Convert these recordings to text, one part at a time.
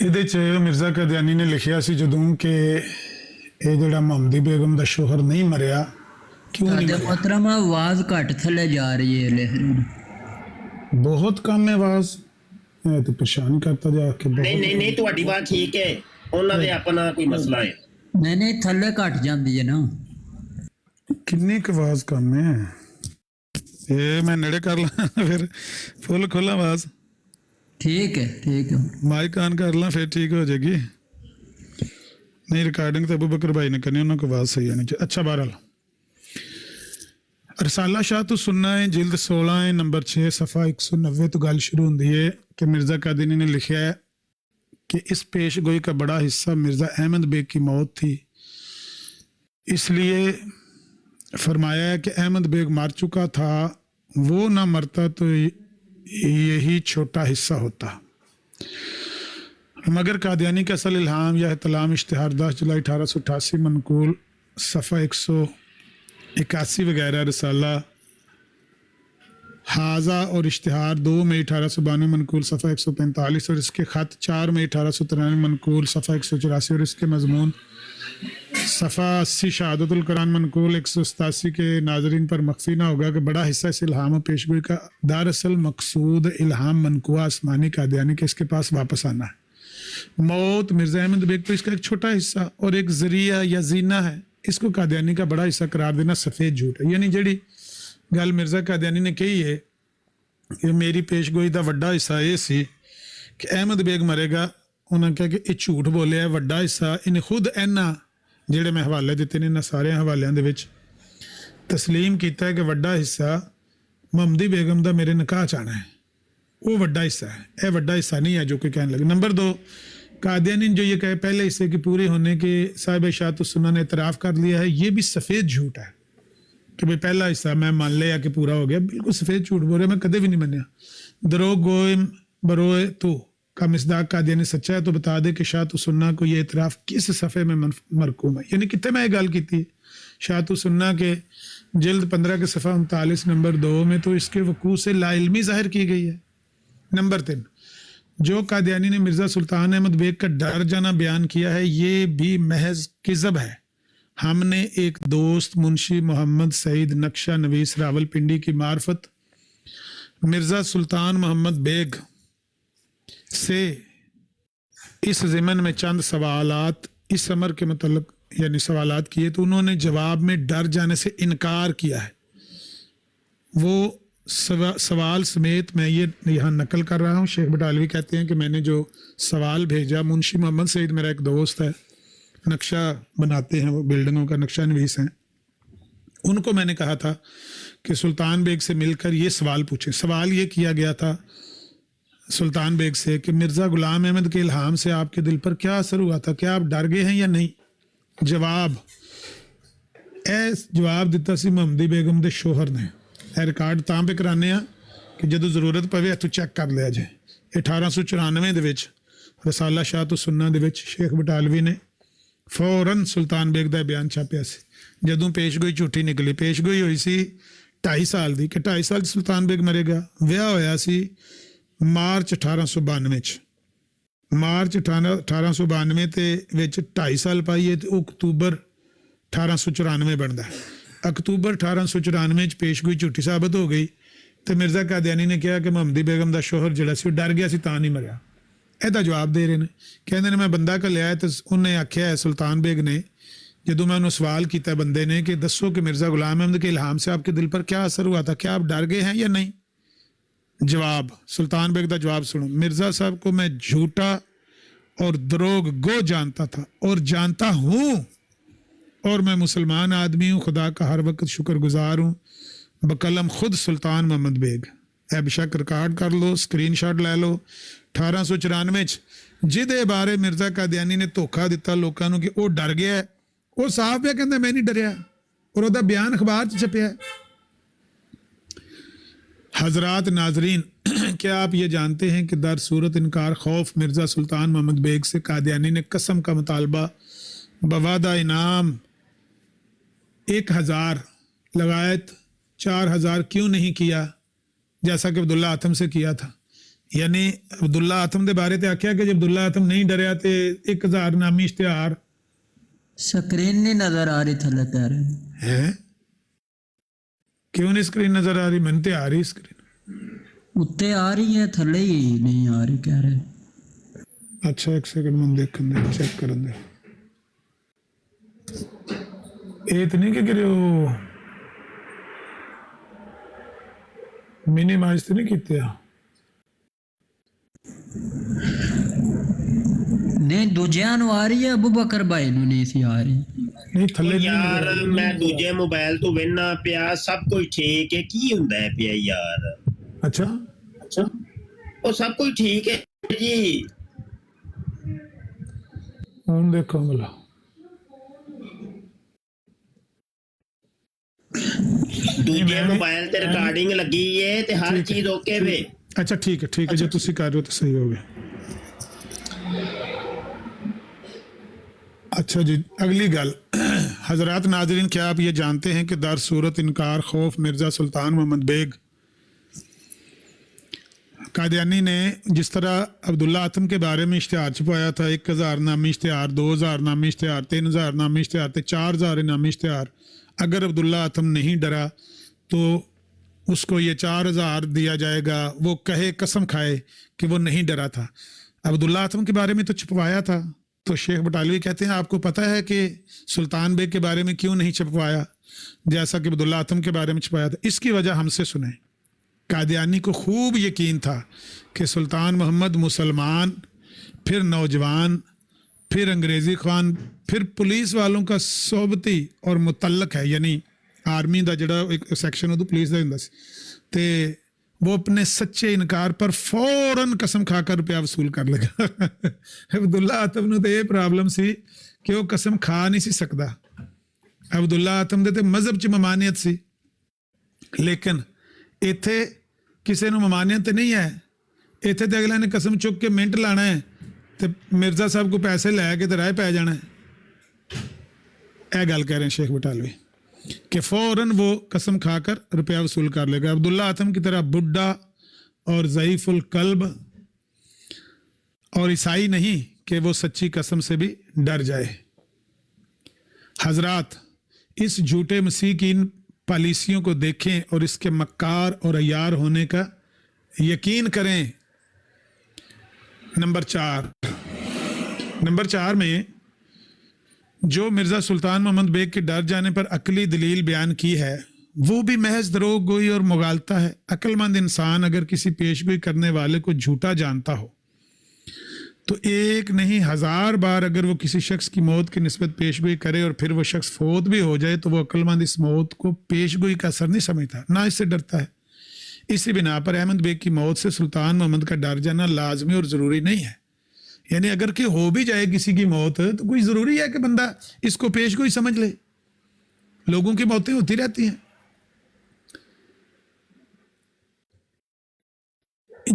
ਇਹਦੇ 'ਚ ਮਿਰਜ਼ਾ ਕਾਦੀਆਨੀ ਨੇ ਲਿਖਿਆ ਸੀ ਜਦੋਂ ਕਿ ਇਹ ਜਿਹੜਾ ਮੁਹੰਮਦੀ ਬੇਗਮ ਦਾ ਸ਼ੋਹਰ ਨਹੀਂ ਮਰਿਆ, ਕਿਉਂ ਨਹੀਂ ਤੁਹਾਡੇ ਮਰਿਆ? ਮੁਹਤਰਮ ਆਵਾਜ਼ ਘੱਟ ਥੱਲੇ ਜਾ ਰਹੀ ਹੈ ਲਿਖ ਰਹੇ ਨੇ। ਬਹੁਤ ਕਮ ਹੈ ਆਵਾਜ਼, ਇਹ ਤਾਂ ਪਰੇਸ਼ਾਨ ਕਰਤਾ ਜਾ ਕੇ ਬਹੁਤ। ਨਹੀਂ ਤੁਹਾਡੀ ਬਾਤ ਠੀਕ ਹੈ, ਉਹਨਾਂ ਦੇ ਆਪਣਾ ਕੋਈ ਮਸਲਾ ਹੈ। ਨਹੀਂ ਥੱਲੇ ਘੱਟ ਜਾਂਦੀ ਹੈ ਨਾ। ਕਿੰਨੀ ਕੁ ਆਵਾਜ਼ ਕਮ ਹੈ? ਇਹ ਮੈਂ ਨੇੜੇ ਕਰ ਲਾਂ ਫਿਰ ਫੁੱਲ ਖੋਲਾਂ ਆਵਾਜ਼, ਠੀਕ ਹੈ ਮਾਈਕ ਆਨ ਕਰ ਲਾਂ ਫਿਰ ਠੀਕ ਹੋ ਜਾਏਗੀ। ਨਹੀਂ ਰਿਕਾर्डिंग तो अबू बकर भाई ने करनी, उन्होंने आवाज़ सही आनी चाहिए। अच्छा बहरहाल रसाला शाह तो सुनना है, जिल्द 16 है, नंबर 6 सफ़ा 190 तो गल शुरू होती है कि मिर्ज़ा कादियानी ने लिखा है कि इस पेश गोई का बड़ा हिस्सा मिर्ज़ा अहमद बेग की मौत थी, इसलिए फरमाया है कि अहमद बेग मर चुका था, वो ना मरता तो यही छोटा हिस्सा होता। मगर कादियानी का असल इल्हाम या इतलाम इश्तिहार 10 जुलाई 1888 मनकूल सफ़ा 181 वगैरह रसाला हाजा और इश्तिहार 2 मई 1892 मनकूल सफ़ा 145 और इसके ख़त 4 मई 1893 मनकूल सफ़ा 184 और इसके मजमून सफ़ा 80 शहादतुल कुरान मनकूल 187 के नाजरीन पर मख्फी ना होगा कि बड़ा हिस्सा इस इल्हाम और पेशगोई का दरअसल मकसूद इल्हाम मनकुआ आसमानी कादियानी के इसके पास वापस आना है। मौत मिर्ज़ा अहमद बेग तो इसका एक छोटा हिस्सा और एक जरिया या जीना है, इसको कादियानी का बड़ा हिस्सा करार देना सफ़ेद झूठ है। यानी जी गल मिर्ज़ा कादियानी ने कही है कि मेरी पेशगोई का वड्डा हिस्सा ये सी कि अहमद बेग मरेगा, उन्होंने कहा कि ये झूठ बोलिया है। वड्डा हिस्सा इन्हें खुद इन्ना ਜਿਹੜੇ मैं हवाले दिते ने इन्हां सारे हवालियां दे विच तस्लीम किया है कि वड्डा हिस्सा मुहम्मदी बेगम का मेरे निकाह च आना है, वो वड्डा हिस्सा है, यह वड्डा हिस्सा नहीं है जो कि कहने लगे। नंबर 2, कादियानी जो ये कहे पहले हिस्से की पूरी होने के साहिब शाहत सुन्ना ने इतराफ़ कर लिया है, ये भी सफ़ेद झूठ है कि भाई पहला हिस्सा मैं मान लिया कि पूरा हो गया। बिल्कुल सफ़ेद झूठ बोल रहे, मैं कदे भी नहीं मनिया। दरोग गोइम बरोए तो का मिसदाक कादियानी सच्चा है तो बता दे कि शाह तो सुन्ना को ये इतराफ़ किस सफ़े में मरकूम है। यानी कितने मैं ये गल की थी शाह तो सुन्ना के जिल्द 15 के सफ़ा 39 नंबर 2 में तो इसके वकूअ से लाइल्मी ज़ाहिर की गई है। नंबर 3, जो कादियानी ने मिर्ज़ा सुल्तान अहमद बेग का डर जाना बयान किया है ये भी महज किज़ब है। हमने एक दोस्त मुंशी मोहम्मद सईद नक्शा नवीस रावलपिंडी की मार्फत मिर्ज़ा सुल्तान मोहम्मद बेग से इस ज़िमन में चंद सवालात इस अमर के मतलब यानी सवालात किए तो उन्होंने जवाब में डर जाने से इनकार किया है। वो सवाल समेत मैं ये यहाँ नकल कर रहा हूँ। शेख बटालवी कहते हैं कि मैंने जो सवाल भेजा, मुंशी मोहम्मद सईद मेरा एक दोस्त है, नक्शा बनाते हैं, वो बिल्डिंगों का नक्शा नवीस हैं, उनको मैंने कहा था कि सुल्तान बेग से मिलकर ये सवाल पूछें। सवाल ये किया गया था सुल्तान बेग से कि मिर्ज़ा गुलाम अहमद के इल्हाम से आपके दिल पर क्या असर हुआ था, क्या आप डर गए हैं या नहीं? जवाब दिता सी मुहम्मदी बेगम दे शोहर ने। यह रिकॉर्ड तां पे कराने कि जदों जरूरत पवे इत्थों चैक कर लिया जाए। 1894 दे विच रसाला शाह तो सुन्ना दे विच शेख बटालवी ने फौरन सुल्तान बेग का बयान छापिया सी। जदों पेशगोई झूठी निकली, पेशगोई हुई सी 2.5 साल की कि 2.5 साल सुल्तान बेग मरेगा। विआह होया सी मार्च 1892 मार्च 1892 ते विच 2.5 साल पाइए तो अक्तूबर 1894 बनता है। अक्तूबर 1894 पेशगोई झूठी साबित हो गई तो मिर्ज़ा कादियानी ने कहा कि मुहम्मदी बेगम का शोहर जिहड़ा सी डर गया सी तां नहीं मरिया। ਇਹਦਾ जवाब दे रहे हैं, कहते मैं बंदा घलिया तो उन्हें आख्या है सुल्तान बेग ने, जदों मैं उन्होंने सवाल किया बंदे ने कि दसो कि मिर्ज़ा गुलाम अहमद के इल्हाम से आपके दिल पर क्या असर हुआ था, क्या आप डर गए हैं या नहीं? जवाब सुल्तान बेग का जवाब सुनो। मिर्ज़ा साहब को मैं झूठा और दरोग गो जानता था और जानता हूँ, और मैं मुसलमान आदमी हूँ, खुदा का हर वक्त शुक्रगुजार हूँ, बकलम खुद सुल्तान मोहम्मद बेग। ए बेशक रिकॉर्ड कर लो, स्क्रीन शॉट लै लो। 1894 जिहदे बारे मिर्ज़ा कादियानी ने धोखा दिता लोगों को कि वह डर गया है, वो साफ है कहता मैं नहीं डरिया, और वह बयान अखबार च छपिया। हजरात नाजरीन, क्या आप ये जानते हैं कि दर सूरत इनकार खौफ मिर्ज़ा सुल्तान मोहम्मद बेग से कादियानी ने कसम का मुतालबा बवादा इनाम 1000 लगायत 4000 क्यों नहीं किया, जैसा कि अब्दुल्ला आतम से किया था? یعنی عبداللہ آتم دے بارے تے آکھیا کہ جب عبداللہ آتم نہیں ڈریا تے 1000 نامی اشتہار سکرین نہیں نظر آ رہی تھلے کہہ رہے ہیں. ہے. کیوں نہیں اسکرین نظر آ رہی؟ من تے آ رہی اسکرین. اتنے آ رہی ہے تھلے ہی نہیں آ رہی کہہ رہے. اچھا ایک سیکنڈ من دیکھن دے چیک کرن دے. یہ تو نہیں کہ کرے وہ مینیمائز تو نہیں کیتے. نہیں دوجیاں نو آ رہی ہے, ابو بکر بھائی نو نہیں سی آ رہی. نہیں تھلے نہیں یار نظر آ رہی. میں ਦੂਜੇ ਮੋਬਾਈਲ ਤੋਂ ਵੇਖਣਾ ਪਿਆ ਸਭ ਕੁਝ ਠੀਕ ਹੈ ਕੀ ਹੁੰਦਾ ਹੈ ਪਿਆ ਯਾਰ اچھا ਉਹ ਸਭ ਕੁਝ ਠੀਕ ਹੈ ਜੀ ہوں دیکھو ملا ਦੂਜੇ ਮੋਬਾਈਲ ਤੇ ਰਿਕਾਰਡਿੰਗ ਲੱਗੀ ਏ ਤੇ ਹਰ ਚੀਜ਼ ਓਕੇ ਵੇ. اچھا ٹھیک ہے جو تسی کر رہے ہو تو صحیح ہو گیا. اچھا جی اگلی گل. حضرات ناظرین کیا آپ یہ جانتے ہیں کہ در صورت انکار خوف مرزا سلطان محمد بیگ قادیانی نے جس طرح عبداللہ آتم کے بارے میں اشتہار چھپایا تھا 1000 نامی اشتہار 2000 نامی اشتہار 3000 نامی اشتہار 4000 نامی اشتہار, اگر عبداللہ آتم نہیں ڈرا تو اس کو یہ 4000 دیا جائے گا, وہ کہے قسم کھائے کہ وہ نہیں ڈرا تھا. عبداللہ آتم کے بارے میں تو چھپوایا تھا. تو شیخ بٹالوی کہتے ہیں آپ کو پتہ ہے کہ سلطان بیگ کے بارے میں کیوں نہیں چھپوایا جیسا کہ عبداللہ آتم کے بارے میں چھپایا تھا؟ اس کی وجہ ہم سے سنیں. قادیانی کو خوب یقین تھا کہ سلطان محمد مسلمان, پھر نوجوان, پھر انگریزی خوان, پھر پولیس والوں کا صحبتی اور متعلق ہے, یعنی آرمی دا جڑا ایک سیکشن ادو پولیس دا ہوندا سی, تے وہ اپنے سچے انکار پر فوراً قسم کھا کر روپیہ وصول کر لگا. عبداللہ آتم نو تے یہ پرابلم سی کہ وہ قسم کھا نہیں سی سکدا. عبداللہ آتم دے تے مذہب چ ممانعت سی, لیکن ایتھے کسے نو ممانعت تے نہیں ہے. ایتھے تے اگلے نے قسم چک کے منٹ لانا ہے تے مرزا صاحب کو پیسے لے کے تے راہ پی جانا ہے. اے گل کہہ رہے ہیں شیخ بٹالوی کہ فوراً وہ قسم کھا کر روپیہ وصول کر لے گا. عبداللہ آتم کی طرح بڈھا اور ضعیف القلب اور عیسائی نہیں کہ وہ سچی قسم سے بھی ڈر جائے. حضرات اس جھوٹے مسیح کی ان پالیسیوں کو دیکھیں اور اس کے مکار اور عیار ہونے کا یقین کریں. نمبر 4 میں جو مرزا سلطان محمد بیگ کے ڈر جانے پر عقلی دلیل بیان کی ہے وہ بھی محض دروغ گوئی اور مغالطہ ہے. عقل مند انسان اگر کسی پیشگوئی کرنے والے کو جھوٹا جانتا ہو تو ایک نہیں 1000 بار اگر وہ کسی شخص کی موت کی نسبت پیشگوئی کرے اور پھر وہ شخص فوت بھی ہو جائے تو وہ عقل مند اس موت کو پیشگوئی کا اثر نہیں سمجھتا, نہ اس سے ڈرتا ہے. اسی بنا پر احمد بیگ کی موت سے سلطان محمد کا ڈر جانا لازمی اور ضروری نہیں ہے. یعنی اگر کہ ہو بھی جائے کسی کی موت تو کوئی ضروری ہے کہ بندہ اس کو پیشگوئی سمجھ لے. لوگوں کی موتیں ہوتی رہتی ہیں.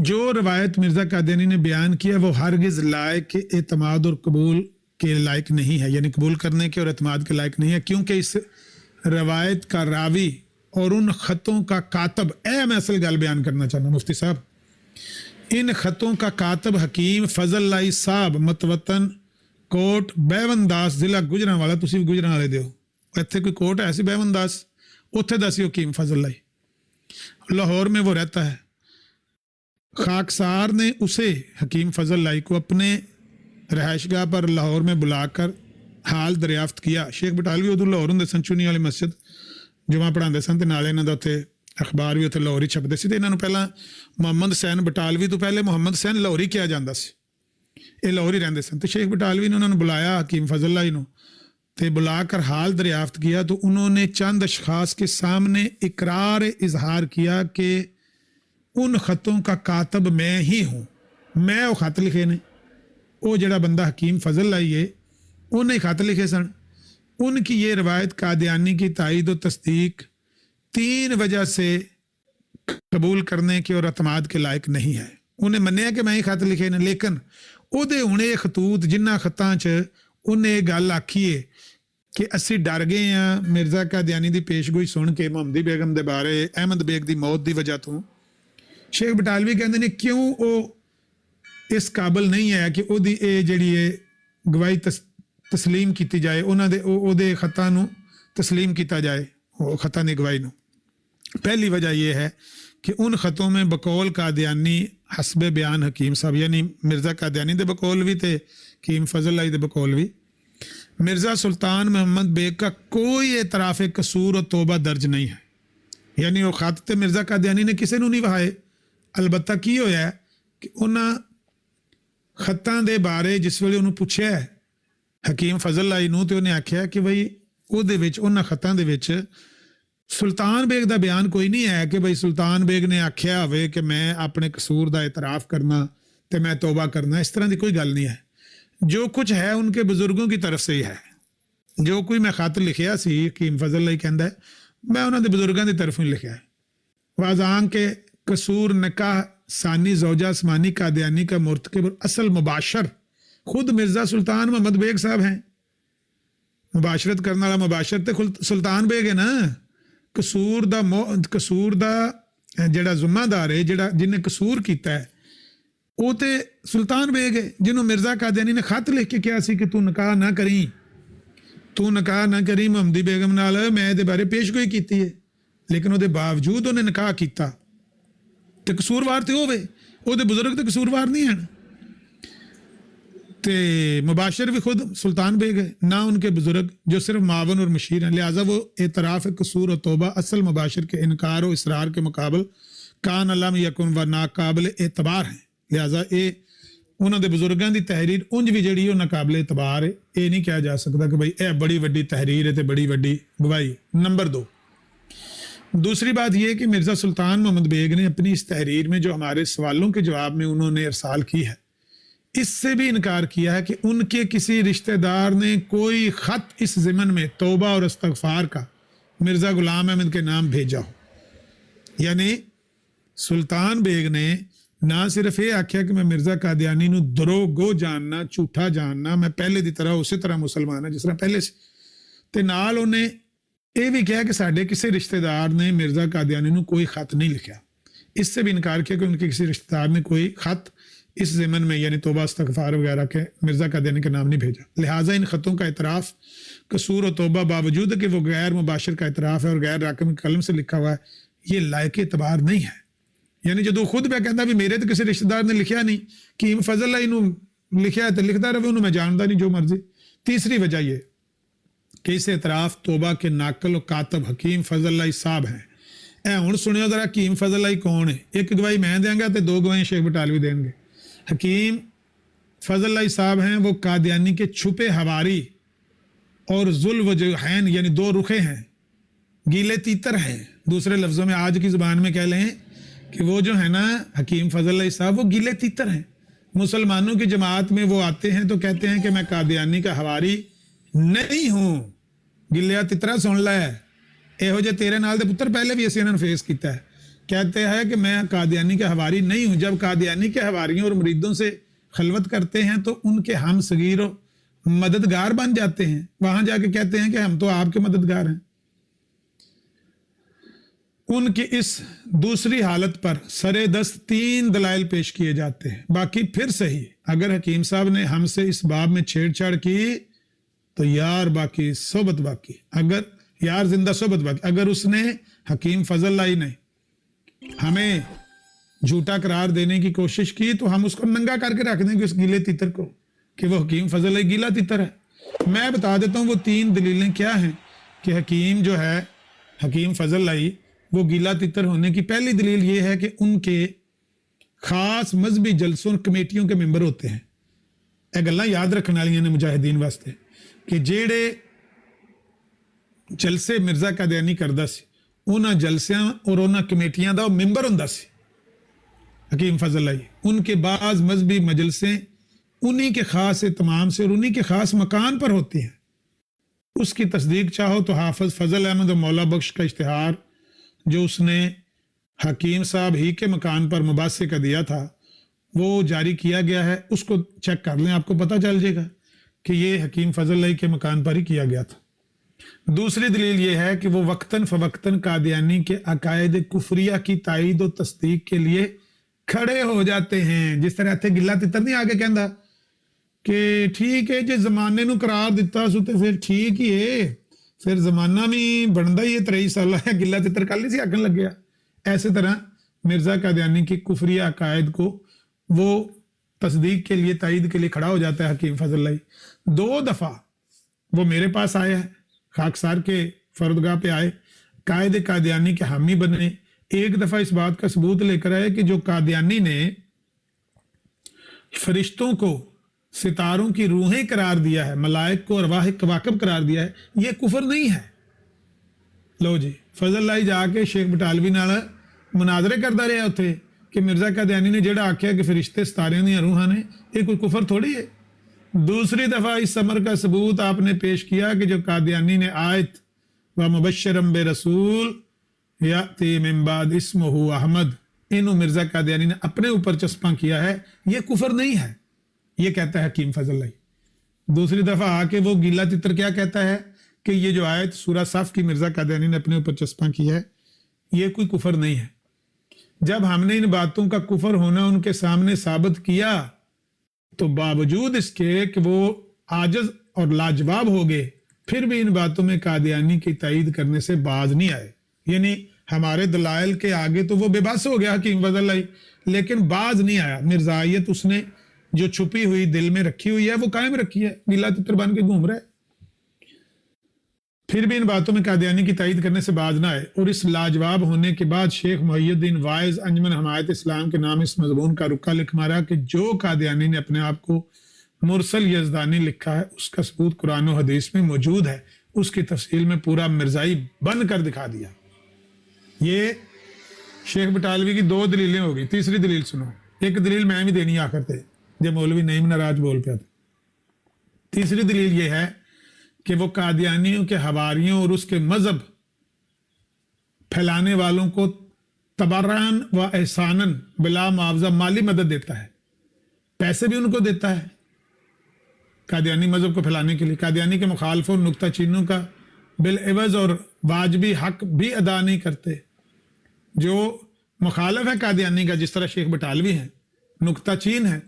جو روایت مرزا قادیانی نے بیان کیا وہ ہرگز لائق اعتماد اور قبول کے لائق نہیں ہے, یعنی قبول کرنے کے اور اعتماد کے لائق نہیں ہے, کیونکہ اس روایت کا راوی اور ان خطوں کا کاتب, میں اصل گل بیان کرنا چاہنا مفتی صاحب, ان خطوں کا کاتب حکیم فضل اللہ صاحب متوطن کوٹ بیونداس ضلع گجرانوالا. تسی بھی گجرانوالے دیو, ایتھے کوئی کوٹ ہے سی بیونداس, اتھے دا سی حکیم فضل اللہ, لاہور میں وہ رہتا ہے. خاکسار نے اسے حکیم فضل اللہ کو اپنے رہائش گاہ پر لاہور میں بلا کر حال دریافت کیا. شیخ بٹالوی ادھر لاہور ہوں سن, چونی والی مسجد جمعہ پڑھاندے سن تے نالے انہاں دا اتھے اخبار بھی اتنے لاہور ہی چھپتے سی. انہوں نے پہلا محمد حسین بٹالوی تو پہلے محمد حسین لاہور ہی کیا جاتا سی, یہ لاہور ہی رہتے سن. تو شیخ بٹالوی نے انہوں نے بلایا حکیم فضل اللہ نو, تے بلا کر حال دریافت کیا تو انہوں نے چند اشخاص کے سامنے اقرار اظہار کیا کہ ان خطوں کا کاتب میں ہی ہوں, میں وہ خط لکھے نے. وہ جڑا بندہ حکیم فضل اللہ ہے انہیں خط لکھے سن. ان کی یہ روایت قادیانی کی تائید و تصدیق 3 وجہ سے قبول کرنے کے اور اعتماد کے لائق نہیں ہے. انہیں منیا کہ میں ہی خط لکھے نے, لیکن وہ دے ہونے خطوط جنہ خطاں چ انہیں گل آکھیے کہ اسی ڈر گئے ہیں مرزا قادیانی دی پیشگوئی سن کے محمدی بیگم دے بارے احمد بیگ دی موت دی وجہ تو ਸ਼ੇਖ ਬਟਾਲਵੀ ਕਹਿੰਦੇ ਨੇ ਕਿਉਂ ਉਹ ਇਸ ਕਾਬਲ ਨਹੀਂ ਹੈ ਕਿ ਉਹਦੀ ਇਹ ਜਿਹੜੀ ਇਹ ਗਵਾਹੀ ਤਸਲੀਮ ਕੀਤੀ ਜਾਏ, ਉਹਨਾਂ ਦੇ ਉਹਦੇ ਖਤਾਂ ਨੂੰ तस्लीम किया जाए, वो ख़ता ने गवाही नो। पहली वजह यह है कि उन ख़तों में बकौल कादियानी हसब बयान हकीम साहब यानी मिर्ज़ा कादियानी दे बकौल भी थे, हकीम फजल लाई दे बकौल भी, मिर्ज़ा सुल्तान मोहम्मद बेग का कोई एतराफ़ कसूर और तोबा दर्ज नहीं है। यानी वो खत तो मिर्ज़ा कादियानी ने किसी को नहीं वहाए, अलबत्ता की होया है कि उन्होंने खत्तां दे बारे जिस वेले उन्होंने पूछा है हकीम फजल लाई नूं तो उन्हें आख्या कि बई ਉਹਦੇ ਵਿੱਚ ਉਹਨਾਂ ਖਤਾਂ ਦੇ ਵਿੱਚ ਸੁਲਤਾਨ ਬੇਗ ਦਾ ਬਿਆਨ ਕੋਈ ਨਹੀਂ ਹੈ ਕਿ ਬਈ ਸੁਲਤਾਨ ਬੇਗ ਨੇ ਆਖਿਆ ਹੋਵੇ ਕਿ ਮੈਂ ਆਪਣੇ ਕਸੂਰ ਦਾ ਇਤਰਾਫ ਕਰਨਾ ਤੇ ਮੈਂ ਤੌਬਾ ਕਰਨਾ, ਇਸ ਤਰ੍ਹਾਂ ਦੀ ਕੋਈ ਗੱਲ ਨਹੀਂ ਹੈ। ਜੋ ਕੁਝ ਹੈ ਉਨਕੇ ਬਜ਼ੁਰਗੋਂ की तरफ से ही है। ਜੋ ਕੋਈ ਮੈਂ ਖਤ ਲਿਖਿਆ ਸੀ ਹਕੀਮ ਫਜ਼ਲ ਲਈ ਕਹਿੰਦਾ ਮੈਂ ਉਹਨਾਂ ਦੇ ਬਜ਼ੁਰਗਾਂ ਦੀ ਤਰਫੋਂ ਹੀ ਲਿਖਿਆ ਹੈ। ਵਾਜ਼ਾਨ के कसूर निकाह सानी जोजा आसमानी कादियानी का मुर्तकिब असल मुबाशर खुद मिर्ज़ा सुल्तान मोहम्मद बेग साहब हैं। मुबाशरत करने वाला मुबाशर तो सुल्तान बेग है ना। कसूर दा जिहड़ा जुम्मेदार है जिहड़ा जिन्हें कसूर किया है वो तो सुल्तान बेग है, जिन्होंने मिर्ज़ा कादियानी ने खत लिख के कहा सी कि तू निकाह ना करी मुहम्मदी बेगम नाल, मैं इहदे बारे पेशगोई की है, लेकिन उहदे बावजूद उन्हें निकाह किया तो कसूरवार तो होवे, उहदे बुजुर्ग तो कसूरवार नहीं हैं। तो मुबाशर भी खुद सुल्तान बेग है, ना उनके बुजुर्ग जो सिर्फ मावन और मशीर हैं। लिहाजा वो एतराफ़ कसूर और तौबा असल मुबाशर के इनकार और इसरार के मुकाबल कान अलम यकुन व नाकाबिल एतबार हैं। लिहाजा ये उन्होंने बुजुर्गों की तहरीर उंज भी जी नाकाबिल एतबार है, ये नहीं कहा जा सकता कि भाई यह बड़ी वड्डी तहरीर है तो बड़ी वड्डी गवाही। नंबर 2, दूसरी बात यह कि मिर्ज़ा सुल्तान मोहम्मद बेग ने अपनी इस तहरीर में जो हमारे सवालों के जवाब में उन्होंने इरसाल की है, इससे भी इनकार किया है कि उनके किसी रिश्तेदार ने कोई ख़त इस ज़िमन में तौबा और इस्तग़फ़ार का मिर्ज़ा ग़ुलाम अहमद के नाम भेजा हो। यानी सुल्तान बेग ने ना सिर्फ ये आख्या कि मैं मिर्ज़ा कादियानी नूं दरोगो जानना, झूठा जानना, मैं पहले की तरह उसी तरह मुसलमान है जिस तरह पहले से, ते नाल उन्हें ये भी कहा कि साढ़े किसी रिश्तेदार ने मिर्ज़ा कादियानी नूं कोई ख़त नहीं लिखा। इससे भी इनकार किया कि उनके किसी रिश्तेदार ने कोई ख़त इस ज़िमन में यानी तौबा इस्तग़फ़ार वगैरह के मिर्ज़ा कादियानी के नाम नहीं भेजा। लिहाजा इन ख़तों का इतराफ़ कसूर और तौबा बावजूद कि वो गैर मुबाशर का इतराफ़ है और गैर राकम कलम से लिखा हुआ है, ये लायक एतबार नहीं है। यानी जो खुद पे कहता भी मेरे तो किसी रिश्तेदार ने लिखा नहीं, कि फजल लाई नूं लिखा है तो लिखता रहे, उन्होंने मैं जानता नहीं जो मर्जी। तीसरी वजह ये कि इस एतराफ़ तौबा के नाकल और कातब हकीम फजल लाई साहब हैं। ए हुण सुनियो जरा हकीम फजल लाई कौन है। एक गवाही मैं देंगा तो 2 गवाही शेख बटालवी देंगे। हकीम फजल लाई साहब हैं वो कादियानी के छुपे हवारी और जुल वजहैन यानी 2 रुखे हैं, गीले तीतर हैं। दूसरे लफ्ज़ों में आज की ज़ुबान में कह लें कि वो जो है ना हकीम फजल लाई साहब वो गीले तीतर हैं। मुसलमानों की जमात में वो आते हैं तो कहते हैं कि मैं कादियानी का हवारी नहीं हूँ। गिलिया तितरा सुन ला है, एहो जे तेरे नाल दे पुत्र पहले भी ऐसे इन्होंने फेस किया है। कहते हैं कि मैं कादियानी के हवारी नहीं हूँ। जब कादियानी के हवारियों और मुरीदों से खलवत करते हैं तो उनके हम सगीर और मददगार बन जाते हैं। वहां जाके कहते हैं कि हम तो आपके मददगार हैं। उनकी इस दूसरी हालत पर सरे दस्त 3 दलाइल पेश किए जाते हैं। बाकी फिर सही, अगर हकीम साहब ने हमसे इस बाब में छेड़छाड़ की तो यार बाकी सोबत बाकी, अगर यार जिंदा सोबत बाकी। अगर उसने हकीम फजल लाई ने हमें झूठा करार देने की कोशिश की तो हम उसको नंगा करके रख देंगे उस गीले तीतर को कि वो हकीम फजल लाई गीला तीतर है। मैं बता देता हूँ वो 3 दलीलें क्या हैं कि हकीम जो है हकीम फजल लाई वो गीला तितर होने की। पहली दलील ये है कि उनके खास मजहबी जलसों कमेटियों के मेंबर होते हैं। यह गल्लां याद रखने वाली ने मुजाहिदीन वास्ते कि जेड़े जलसे मिर्ज़ा कादियानी करदा सी उन्हां जलसियां और उन्हां कमेटियां दा मेंबर हुंदा सी हकीम फजल लाई। उनके बाज़ मजहबी मजलसें उन्हीं के खास इत्माम से और उन्हीं के खास मकान पर होती हैं। उसकी तस्दीक चाहो तो हाफिज फजल अहमद और मौला बख्श का इश्तिहार जो उसने हकीम साहब ही के मकान पर मुबासे का दिया था वो जारी किया गया है, उसको चेक कर लें, आपको पता चल जाएगा कि ये हकीम फजल लाई के मकान पर ही किया गया था। दूसरी दलील ये है कि वो वक्तन फवक्तन कादियानी के अकायद कुफरिया की तायीद और तस्दीक के लिए ਖੜੇ ਹੋ ਜਾਂਦੇ हैं। ਜਿਸ ਤਰ੍ਹਾਂ ਇੱਥੇ ਗਿੱਲਾ ਤਿੱਤਰ ਨਹੀਂ ਆ ਕੇ ਕਹਿੰਦਾ ਕਿ ਠੀਕ ਹੈ ਜੇ ਜ਼ਮਾਨੇ ਨੂੰ ਕਰਾਰ ਦਿੱਤਾ ਸੋ ਤੇ ਫਿਰ ਠੀਕ ਹੀ ਹੈ, ਫਿਰ ਜ਼ਮਾਨਾ ਵੀ ਬਣਦਾ ਹੀ ਹੈ 23 ਸਾਲਾਂ ਹੈ, ਗਿੱਲਾ ਤਿੱਤਰ ਕੱਲ ही से आगन लग गया। ऐसे तरह मिर्जा कादियानी की कुफरी अकायद को वो तस्दीक के लिए, तायद के लिए खड़ा हो जाता है हकीम फजल लाई। 2 दफ़ा वो मेरे पास आए हैं, खाकसार के फर्दगाह पे आए, कायद कादियानी के हामी बने। एक दफ़ा इस बात का सबूत लेकर आए कि जो कादियानी ने फरिश्तों को सितारों की रूहें करार दिया है, मलाइक को अरवाह कवाकब करार दिया है, ये कुफर नहीं है। लो जी, फजल लाई जाके शेख बटालवी नाल मुनाजरे करता रहा उत्थे कि मिर्जा कादियानी ने जेड़ा आख्या कि फरिश्ते सितारियां दी रूहां ने, ये कोई कुफर थोड़ी है। दूसरी दफा इस अमर का सबूत आपने पेश किया कि जो कादियानी ने आयत व मुबश्शिरम बे रसूल याती मिन बाद इस्मुहु अहमद, इन्हों मिर्जा कादियानी ने अपने ऊपर चस्पा किया है, ये कुफर नहीं है, ये कहता है हकीम फजल लाई। दूसरी दफा आके वो गीला तितर क्या कहता है कि ये जो आयत सूरह सफ की मिर्जा कादियानी ने अपने ऊपर चस्पा की है, ये कोई कुफर नहीं है। जब हमने इन बातों का कुफर होना उनके सामने साबित किया तो बावजूद इसके कि वो आजज और लाजवाब हो गए, फिर भी इन बातों में कादियानी की तायद करने से बाज नहीं आए। यानी हमारे दलाइल के आगे तो वो बेबस हो गया हकीम फजल लाई, लेकिन बाज नहीं आया। मिर्जायत उसने जो छुपी हुई दिल में रखी हुई है वो कायम रखी है, गीला तितर बन के घूम रहा है, फिर भी इन बातों में कादियानी की तायद करने से बाज ना आए। और इस लाजवाब होने के बाद शेख मुहियुद्दीन वाइज अंजमन हमायत इस्लाम के नाम इस मजमून का रुक्का लिख मारा कि जो कादियानी ने अपने आप को मुरसल यजदानी लिखा है उसका सबूत कुरान और हदीस में मौजूद है, उसकी तफसील में पूरा मिर्जाई बन कर दिखा दिया। ये शेख बटालवी की 2 दलीलें होगी। तीसरी दलील सुनो, एक दलील मैं भी देनी आखिर थे जो मौलवी नईम नाराज बोल पे था। तीसरी दलील ये है कि वो कादियानियों के हवारियों और उसके मजहब फैलाने वालों को तबर्रान व एहसानन बिला मुआवजा माली मदद देता है, पैसे भी उनको देता है कादियानी मजहब को फैलाने के लिए। कादियानी के मुखालफों नुक्ता चीनों का बिल एवज और वाजबी हक भी अदा नहीं करते। जो मुखालफ है कादियानी का, जिस तरह शेख बटालवी है, नुक्ता चीन है,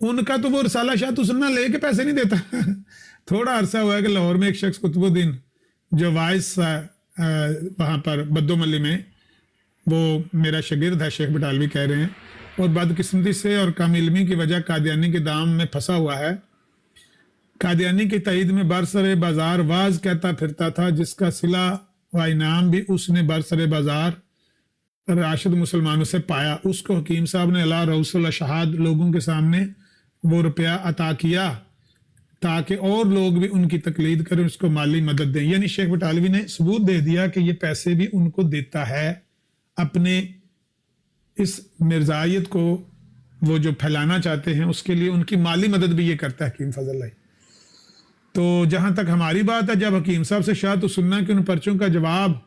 उनका तो वो रसाला शाह तुसन्ना लेके पैसे नहीं देता। थोड़ा अरसा हुआ है कि लाहौर में एक शख्स कुतुबुद्दीन जो वाइस वहाँ पर बद्दोमली में, वो मेरा शागिर्द है, शेख बटालवी कह रहे हैं, और बदकिस्मती से और कम इल्मी की वजह कादियानी के दाम में फंसा हुआ है। कादियानी की तईद में बरसरे बाजार वाज कहता फिरता था, जिसका सिला व इनाम भी उसने बरसरे बाजार राशिद मुसलमानों से पाया। उसको हकीम साहब ने अला रऊसल शहाद लोगों के सामने वो रुपया अता किया ताकि और लोग भी उनकी तकलीद करें, उसको माली मदद दें। यानी शेख बटालवी ने सबूत दे दिया कि ये पैसे भी उनको देता है, अपने इस मिर्जायत को वो जो फैलाना चाहते हैं उसके लिए उनकी माली मदद भी ये करता है हकीम फजल लाई। तो जहाँ तक हमारी बात है, जब हकीम साहब से शाह तो सुनना कि उन पर्चों का जवाब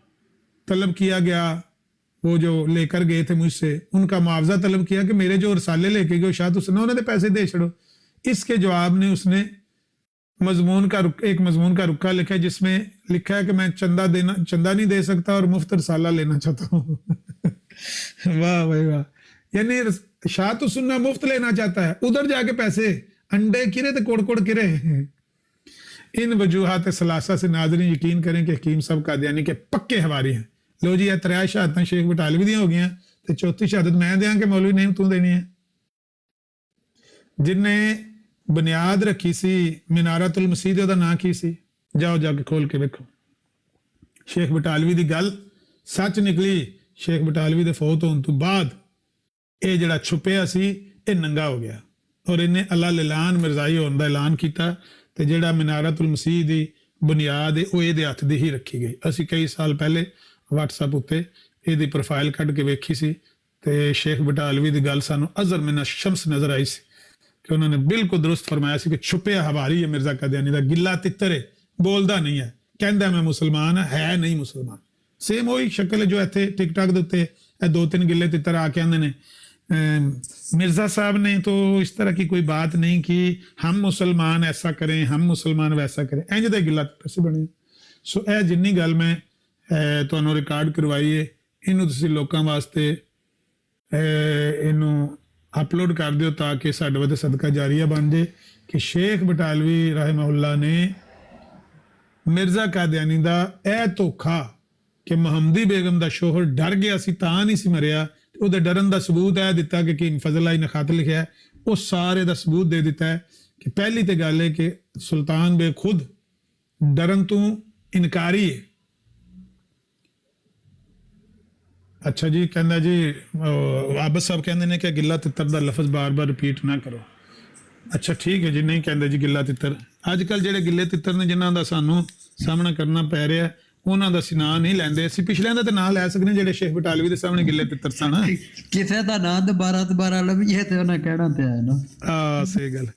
तलब किया गया, वो जो लेकर गए थे मुझसे, उनका मुआवजा तलब किया कि मेरे जो रसाले लेके गए शाह तो सुनना उन्होंने पैसे दे छड़ो। इसके जवाब में उसने एक मजमून का रुक्का लिखा है जिसमें लिखा है कि मैं चंदा नहीं दे सकता और मुफ्त रसाला लेना चाहता हूँ। वाह भाई वाह, यानी शाह तो सुनना मुफ्त लेना चाहता है, उधर जाके पैसे अंडे किरे तो कोड़ कोड़ किरे। इन वजूहात सलासा से नाज़रीन यकीन करें कि हकीम साहब कादियानी के पक्के हवारी हैं। लो जी, 3 शहादत शेख बटालवी दी हो गई, तो 4थी शहादत मैं दें कि मौलवी नहीं तू देनी है। जिन्हें बुनियाद रखी सी मिनारतुल मसीद, ਉਹਦਾ ਨਾਂ ਕੀ ਸੀ? जाओ जाके खोल के वेखो। शेख बटालवी दी गल सच निकली। शेख बटालवी दे फौत होने तो बाद ये जड़ा छुपिया सी ये नंगा हो गया और इन्हें अल्लाह लिलान मिर्जाई होने का ऐलान किया। तो जिहड़ा मिनारतुल मसीह दी बुनियाद है वो ये हथ दी ही रखी गई। असी कई साल पहले WhatsApp उत्ते ये प्रोफाइल कढ़ के वेखी सी, तो शेख बटालवी की गल सानू अजर मिना शम्स नजर आई सी कि उन्होंने बिल्कुल दुरुस्त फरमाया सी कि छुपिया हवारी है मिर्जा कादियानी का, गिला तितर है, बोलता नहीं है, कहता मैं मुसलमान है नहीं मुसलमान। सेम वही शक्ल है जो इतने टिकटॉक के उत्ते 2-3 गिले तितर आके आंदे ने मिर्जा साहब ने तो इस तरह की कोई बात नहीं की, हम मुसलमान ऐसा करें, हम मुसलमान वैसा करें, इंज दे गिला तितर से बने। सो यह जिन्नी गल मैं तुहानू रिकॉर्ड करवाई है, इनू तुसीं लोकां वास्ते ਇਹਨੂੰ ਅਪਲੋਡ ਕਰ ਦਿਓ ਤਾਂ ਕਿ ਸਾਡੇ ਵਾਸਤੇ ਸਦਕਾ ਜਾਰੀਆ ਬਣ ਜੇ ਕਿ ਸ਼ੇਖ ਬਟਾਲਵੀ ਰਹਿਮਹੁੱਲਾ ਨੇ ਮਿਰਜ਼ਾ ਕਾਦੀਆਨੀ ਦਾ ਇਹ ਧੋਖਾ ਕਿ ਮੁਹੰਮਦੀ ਬੇਗਮ ਦਾ ਸ਼ੋਹਰ ਡਰ ਗਿਆ ਸੀ ਤਾਂ ਨਹੀਂ ਸੀ ਮਰਿਆ, ਉਹਦੇ ਡਰਨ ਦਾ ਸਬੂਤ ਇਹ ਦਿੱਤਾ ਕਿ ਕਿੰਗ ਫਜ਼ਲ ਆਈ ਨੇ ਖਤ ਲਿਖਿਆ ਹੈ, ਉਹ ਸਾਰੇ ਦਾ ਸਬੂਤ ਦੇ ਦਿੱਤਾ ਹੈ ਕਿ ਪਹਿਲੀ ਤੇ ਗੱਲ ਹੈ ਕਿ ਸੁਲਤਾਨ ਬੇਗ ਖੁਦ ਡਰਨ ਤੋਂ ਇਨਕਾਰੀ ਹੈ। ਅੱਛਾ ਜੀ, ਕਹਿੰਦਾ ਜੀ ਆਬਦ ਸਾਹਿਬ ਕਹਿੰਦੇ ਨੇ ਕਿ ਗਿੱਲਾ ਤਿੱਤਰ ਦਾ ਲਫ਼ਜ਼ ਬਾਰ-ਬਾਰ ਰਿਪੀਟ ਨਾ ਕਰੋ। ਅੱਛਾ ਠੀਕ ਹੈ ਜੀ, ਨਹੀਂ ਕਹਿੰਦੇ ਜੀ ਗਿੱਲਾ ਤਿੱਤਰ। ਅੱਜ ਕੱਲ ਜਿਹੜੇ ਗਿੱਲੇ ਤਿੱਤਰ ਨੇ ਜਿਨ੍ਹਾਂ ਦਾ ਸਾਨੂੰ ਸਾਹਮਣਾ ਕਰਨਾ ਪੈ ਰਿਹਾ ਉਹਨਾਂ ਦਾ ਅਸੀਂ ਨਾਂ ਨਹੀਂ ਲੈਂਦੇ, ਅਸੀਂ ਪਿਛਲਿਆਂ ਦਾ ਤੇ ਨਾਂ ਲੈ ਸਕਦੇ ਜਿਹੜੇ ਸ਼ੇਖ ਬਟਾਲਵੀ ਦੇ ਸਾਹਮਣੇ ਗਿੱਲੇ ਤਿੱਤਰ ਸਨ। ਕਿਸੇ ਦਾ ਨਾਂ ਦੁਬਾਰਾ ਲਵੀਏ ਤੇ ਉਹਨਾਂ ਕਹਿਣਾ ਤੇ ਹੈ ਨਾ। ਸਹੀ ਗੱਲ।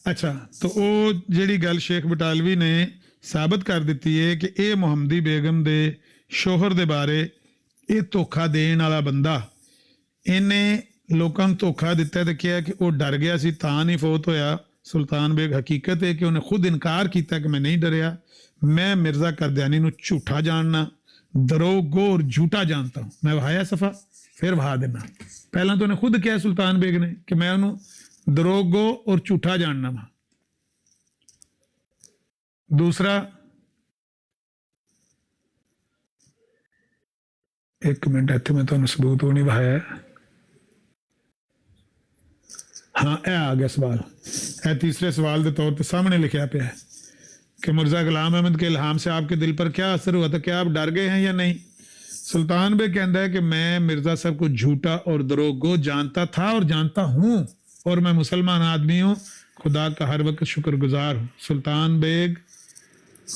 ਅੱਛਾ, ਤਾਂ ਉਹ ਜਿਹੜੀ ਗੱਲ ਸ਼ੇਖ ਬਟਾਲਵੀ ਨੇ ਸਾਬਤ ਕਰ ਦਿੱਤੀ ਹੈ ਕਿ ਇਹ ਮੁਹੰਮਦੀ ਬੇਗਮ ਦੇ ਸ਼ੋਹਰ ਦੇ ਬਾਰੇ ਇਹ ਧੋਖਾ ਦੇਣ ਵਾਲਾ ਬੰਦਾ, ਇਹਨੇ ਲੋਕਾਂ ਨੂੰ ਧੋਖਾ ਦਿੱਤਾ ਤੇ ਕਿਹਾ ਕਿ ਉਹ ਡਰ ਗਿਆ ਸੀ ਤਾਂ ਨਹੀਂ ਫੌਤ ਹੋਇਆ। ਸੁਲਤਾਨ ਬੇਗ ਹਕੀਕਤ ਹੈ ਕਿ ਉਹਨੇ ਖੁਦ ਇਨਕਾਰ ਕੀਤਾ ਕਿ ਮੈਂ ਨਹੀਂ ਡਰਿਆ, ਮੈਂ ਮਿਰਜ਼ਾ ਕਾਦੀਆਨੀ ਨੂੰ ਝੂਠਾ ਜਾਣਨਾ, ਦਰੋਗੋ ਔਰ ਝੂਠਾ ਜਾਣਤਾ ਹੂੰ। ਮੈਂ ਵਹਾਇਆ ਸਫਾ ਫਿਰ ਵਹਾ ਦੇਣਾ। ਪਹਿਲਾਂ ਤਾਂ ਉਹਨੇ ਖੁਦ ਕਿਹਾ ਸੁਲਤਾਨ ਬੇਗ ਨੇ ਕਿ ਮੈਂ ਉਹਨੂੰ ਦਰੋਗੋ ਔਰ ਝੂਠਾ ਜਾਣਨਾ ਵਾ। ਦੂਸਰਾ, ਇੱਕ ਮਿੰਟ ਇੱਥੇ ਮੈਂ ਤੁਹਾਨੂੰ ਸਬੂਤ ਉਹ ਨਹੀਂ ਵਹਾਇਆ। हाँ, आ गया सवाल। तीसरे सवाल के तौर पर सामने लिखा पिया है कि मिर्ज़ा गुलाम अहमद के इल्हाम से आपके दिल पर क्या असर हुआ था, क्या आप डर गए हैं या नहीं। सुल्तान बे कहता है कि मैं मिर्ज़ा साहब को झूठा और दरोगो जानता था और जानता हूँ, और मैं मुसलमान आदमी हूँ, खुदा का हर वक्त शुक्रगुजार हूँ। सुल्तान बेग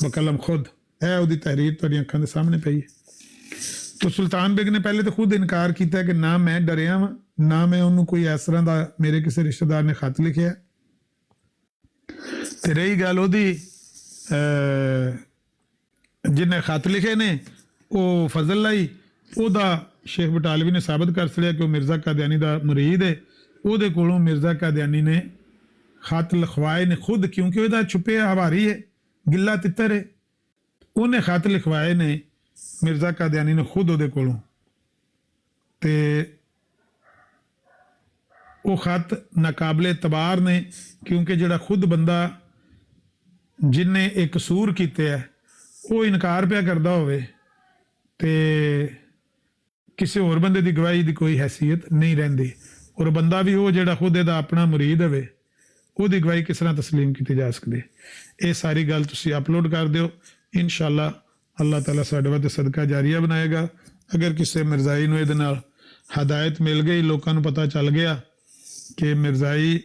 बकलम खुद है, उसकी तहरीर तुहाडी अखां दे सामने पई है। तो सुल्तान बेग ने पहले तो खुद इनकार किया कि ना मैं डरिया वा, ना मैं ਉਹਨੂੰ ਕੋਈ ਇਸ ਤਰ੍ਹਾਂ ਦਾ ਮੇਰੇ ਕਿਸੇ ਰਿਸ਼ਤੇਦਾਰ ਨੇ ਖਤ ਲਿਖਿਆ। ਤੇ ਰਹੀ ਗੱਲ ਉਹਦੀ ਜਿਹਨੇ ਖਤ ਲਿਖੇ ਨੇ ਉਹ ਫਜ਼ਲ ਆਈ, ਉਹਦਾ ਸ਼ੇਖ ਬਟਾਲਵੀ ਨੇ ਸਾਬਤ ਕਰ ਛੜਿਆ ਕਿ ਉਹ ਮਿਰਜ਼ਾ ਕਾਦੀਆਨੀ ਦਾ ਮੁਰੀਦ ਹੈ। ਉਹਦੇ ਕੋਲੋਂ ਮਿਰਜ਼ਾ ਕਾਦੀਆਨੀ ਨੇ ਖਤ ਲਿਖਵਾਏ ਨੇ ਖੁਦ, ਕਿਉਂਕਿ ਉਹਦਾ ਛੁਪਿਆ ਹਵਾਰੀ ਹੈ, ਗਿੱਲਾ ਤਿੱਤਰ ਹੈ। ਉਹਨੇ ਖਤ ਲਿਖਵਾਏ ਨੇ ਮਿਰਜ਼ਾ ਕਾਦੀਆਨੀ ਨੇ ਖੁਦ ਉਹਦੇ ਕੋਲੋਂ। ਤੇ ਉਹ ਖਤ ਨਾਕਾਬਲੇ ਇਤਬਾਰ ਨੇ, ਕਿਉਂਕਿ ਜਿਹੜਾ ਖੁਦ ਬੰਦਾ ਜਿਹਨੇ ਇਹ ਕਸੂਰ ਕੀਤੇ ਹੈ ਉਹ ਇਨਕਾਰ ਪਿਆ ਕਰਦਾ ਹੋਵੇ ਤੇ ਕਿਸੇ ਹੋਰ ਬੰਦੇ ਦੀ ਗਵਾਹੀ ਦੀ ਕੋਈ ਹੈਸੀਅਤ ਨਹੀਂ ਰਹਿੰਦੀ, ਔਰ ਬੰਦਾ ਵੀ ਉਹ ਜਿਹੜਾ ਖੁਦ ਇਹਦਾ ਆਪਣਾ ਮੁਰੀਦ ਹੋਵੇ ਉਹਦੀ ਗਵਾਹੀ ਕਿਸ ਤਰ੍ਹਾਂ ਤਸਲੀਮ ਕੀਤੀ ਜਾ ਸਕਦੀ। ਇਹ ਸਾਰੀ ਗੱਲ ਤੁਸੀਂ ਅਪਲੋਡ ਕਰ ਦਿਓ, ਇਨਸ਼ਾਅੱਲਾ ਅੱਲਾਹ ਤਾਲਾ ਸਾਡੇ ਵਾਸਤੇ ਸਦਕਾ ਜਾਰੀਆ ਬਣਾਏਗਾ। ਅਗਰ ਕਿਸੇ ਮਿਰਜ਼ਾਈ ਨੂੰ ਇਹਦੇ ਨਾਲ ਹਦਾਇਤ ਮਿਲ ਗਈ, ਲੋਕਾਂ ਨੂੰ ਪਤਾ ਚੱਲ ਗਿਆ ਕਿ ਮਿਰਜ਼ਾਈ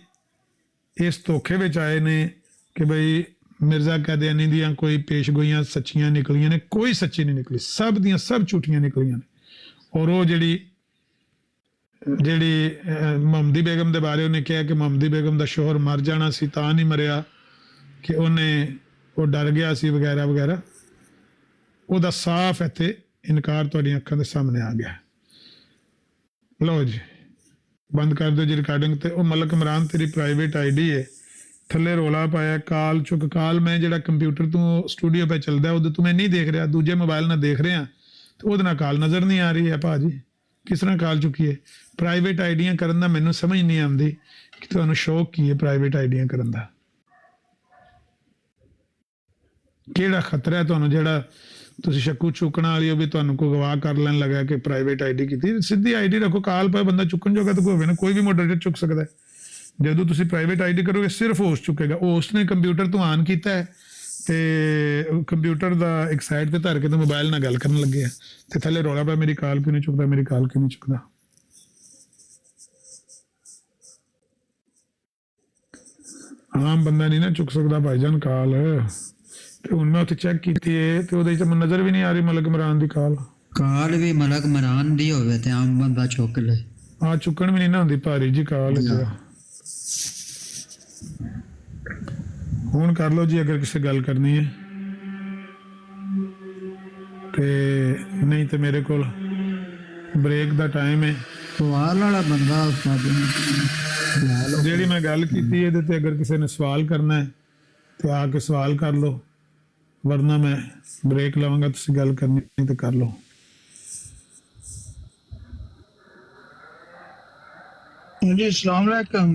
ਇਸ ਧੋਖੇ ਵਿੱਚ ਆਏ ਨੇ ਕਿ ਬਈ ਮਿਰਜ਼ਾ ਕਾਦੀਆਨੀ ਦੀਆਂ ਕੋਈ ਪੇਸ਼ਗੋਈਆਂ ਸੱਚੀਆਂ ਨਿਕਲੀਆਂ ਨੇ, ਕੋਈ ਸੱਚੀ ਨਹੀਂ ਨਿਕਲੀ, ਸਭ ਦੀਆਂ ਸਭ ਝੂਠੀਆਂ ਨਿਕਲੀਆਂ ਨੇ। ਔਰ ਉਹ ਜਿਹੜੀ ਮੁਹੰਮਦੀ ਬੇਗਮ ਦੇ ਬਾਰੇ ਉਹਨੇ ਕਿਹਾ ਕਿ ਮੁਹੰਮਦੀ ਬੇਗਮ ਦਾ ਸ਼ੋਹਰ ਮਰ ਜਾਣਾ ਸੀ ਤਾਂ ਨਹੀਂ ਮਰਿਆ, ਕਿ ਉਹ ਡਰ ਗਿਆ ਸੀ ਵਗੈਰਾ ਵਗੈਰਾ, ਉਹਦਾ ਸਾਫ਼ ਇੱਥੇ ਇਨਕਾਰ ਤੁਹਾਡੀਆਂ ਅੱਖਾਂ ਦੇ ਸਾਹਮਣੇ ਆ ਗਿਆ। ਲਓ ਜੀ, ਬੰਦ ਕਰ ਦਿਓ ਜੀ ਰਿਕਾਰਡਿੰਗ। ਤੇ ਉਹ ਮਲਕ ਇਮਰਾਨ ਤੇਰੀ ਪ੍ਰਾਈਵੇਟ ਆਈਡੀ ਹੈ, ਥੱਲੇ ਰੋਲਾ ਪਾਇਆ ਕਾਲ ਚੁੱਕ ਕਾਲ। ਮੈਂ ਜਿਹੜਾ ਕੰਪਿਊਟਰ ਤੋਂ ਸਟੂਡੀਓ 'ਤੇ ਚੱਲਦਾ ਉਹਦੇ ਤੋਂ ਮੈਂ ਨਹੀਂ ਦੇਖ ਰਿਹਾ, ਦੂਜੇ ਮੋਬਾਈਲ ਨਾਲ ਦੇਖ ਰਿਹਾ, ਤੇ ਉਹਦੇ ਨਾਲ ਕਾਲ ਨਜ਼ਰ ਨਹੀਂ ਆ ਰਹੀ ਹੈ। ਭਾਜੀ ਕਿਸ ਤਰ੍ਹਾਂ ਕਾਲ ਚੁੱਕੀ ਹੈ? ਪ੍ਰਾਈਵੇਟ ਆਈਡੀਆਂ ਕਰਨ ਦਾ ਮੈਨੂੰ ਸਮਝ ਨਹੀਂ ਆਉਂਦੀ ਕਿ ਤੁਹਾਨੂੰ ਸ਼ੌਕ ਕੀ ਹੈ ਪ੍ਰਾਈਵੇਟ ਆਈਡੀਆਂ ਕਰਨ ਦਾ, ਕਿਹੜਾ ਖਤਰਾ ਹੈ ਤੁਹਾਨੂੰ ਜਿਹੜਾ ਤੁਸੀਂ ਸ਼ੱਕੂ ਚੁੱਕਣ ਵਾਲੀ ਹੋ ਵੀ ਤੁਹਾਨੂੰ ਕੋਈ ਗਵਾਹ ਕਰ ਲੈਣ ਲੱਗਾ ਕਿ ਪ੍ਰਾਈਵੇਟ ਆਈਡੀ ਕੀਤੀ। ਸਿੱਧੀ ਆਈਡੀ ਰੱਖੋ, ਕਾਲ ਪਏ ਬੰਦਾ ਚੁੱਕਣ ਜੋਗਾ ਤਾਂ ਕੋਈ ਹੋਵੇ ਨਾ, ਕੋਈ ਵੀ ਮੋਡਰੇਟਰ ਚੁੱਕ ਸਕਦਾ ਹੈ। ਜਦੋਂ ਤੁਸੀਂ ਪ੍ਰਾਈਵੇਟ ਆਈਡੀ ਕਰੋਗੇ ਸਿਰਫ ਹੋਸਟ ਚੁੱਕੇਗਾ, ਹੋਸਟ ਨੇ ਕੰਪਿਊਟਰ ਤੋਂ ਆਨ ਕੀਤਾ ਹੈ ਤੇ ਕੰਪਿਊਟਰ ਦਾ ਇੱਕ ਸਾਈਡ ਤੇ ਧਰ ਕੇ ਤੇ ਮੋਬਾਈਲ ਨਾਲ ਗੱਲ ਕਰਨ ਲੱਗੇ ਆ, ਤੇ ਥੱਲੇ ਰੌਲਾ ਪਿਆ ਮੇਰੀ ਕਾਲ ਕਿਉਂ ਨਹੀਂ ਚੁੱਕਦਾ, ਮੇਰੀ ਕਾਲ ਕਿਉਂ ਨਹੀਂ ਚੁੱਕਦਾ। ਆਮ ਬੰਦਾ ਨਹੀਂ ਨਾ ਚੁੱਕ ਸਕਦਾ ਭਾਈਜਾਨ ਕਾਲ। ਤੇ ਹੁਣ ਮੈਂ ਉੱਥੇ ਚੈੱਕ ਕੀਤੀ ਹੈ ਤੇ ਉਹਦੇ 'ਚ ਮੈਨੂੰ ਨਜ਼ਰ ਵੀ ਨਹੀਂ ਆ ਰਹੀ ਮਲਕ ਇਮਰਾਨ ਦੀ ਕਾਲ। ਕਾਲ ਵੀ ਮਲਕ ਇਮਰਾਨ ਦੀ ਹੋਵੇ ਤੇ ਆਮ ਬੰਦਾ ਚੁੱਕ ਲੈ। ਚੁੱਕਣ ਵੀ ਨਹੀਂ ਨਾ ਹੁੰਦੀ ਭਾਰੀ ਜੀ ਕਾਲ। ਹੁਣ ਕਰ ਲਓ ਜੀ ਅਗਰ ਕਿਸੇ ਗੱਲ ਕਰਨੀ ਹੈ, ਤੇ ਨਹੀਂ ਤੇ ਮੇਰੇ ਕੋਲ ਬ੍ਰੇਕ ਦਾ ਟਾਈਮ ਹੈ। ਸਵਾਲ ਵਾਲਾ ਬੰਦਾ ਜਿਹੜੀ ਮੈਂ ਗੱਲ ਕੀਤੀ ਇਹਦੇ ਤੇ ਅਗਰ ਕਿਸੇ ਨੇ ਸਵਾਲ ਕਰਨਾ ਹੈ ਤੇ ਆ ਕੇ ਸਵਾਲ ਕਰ ਲਓ, ਵਰਨਾ ਮੈਂ ਬ੍ਰੇਕ ਲਵਾਂਗਾ। ਤੁਸੀਂ ਗੱਲ ਕਰਨੀ ਤੇ ਕਰ ਲਓ। جی السلام علیکم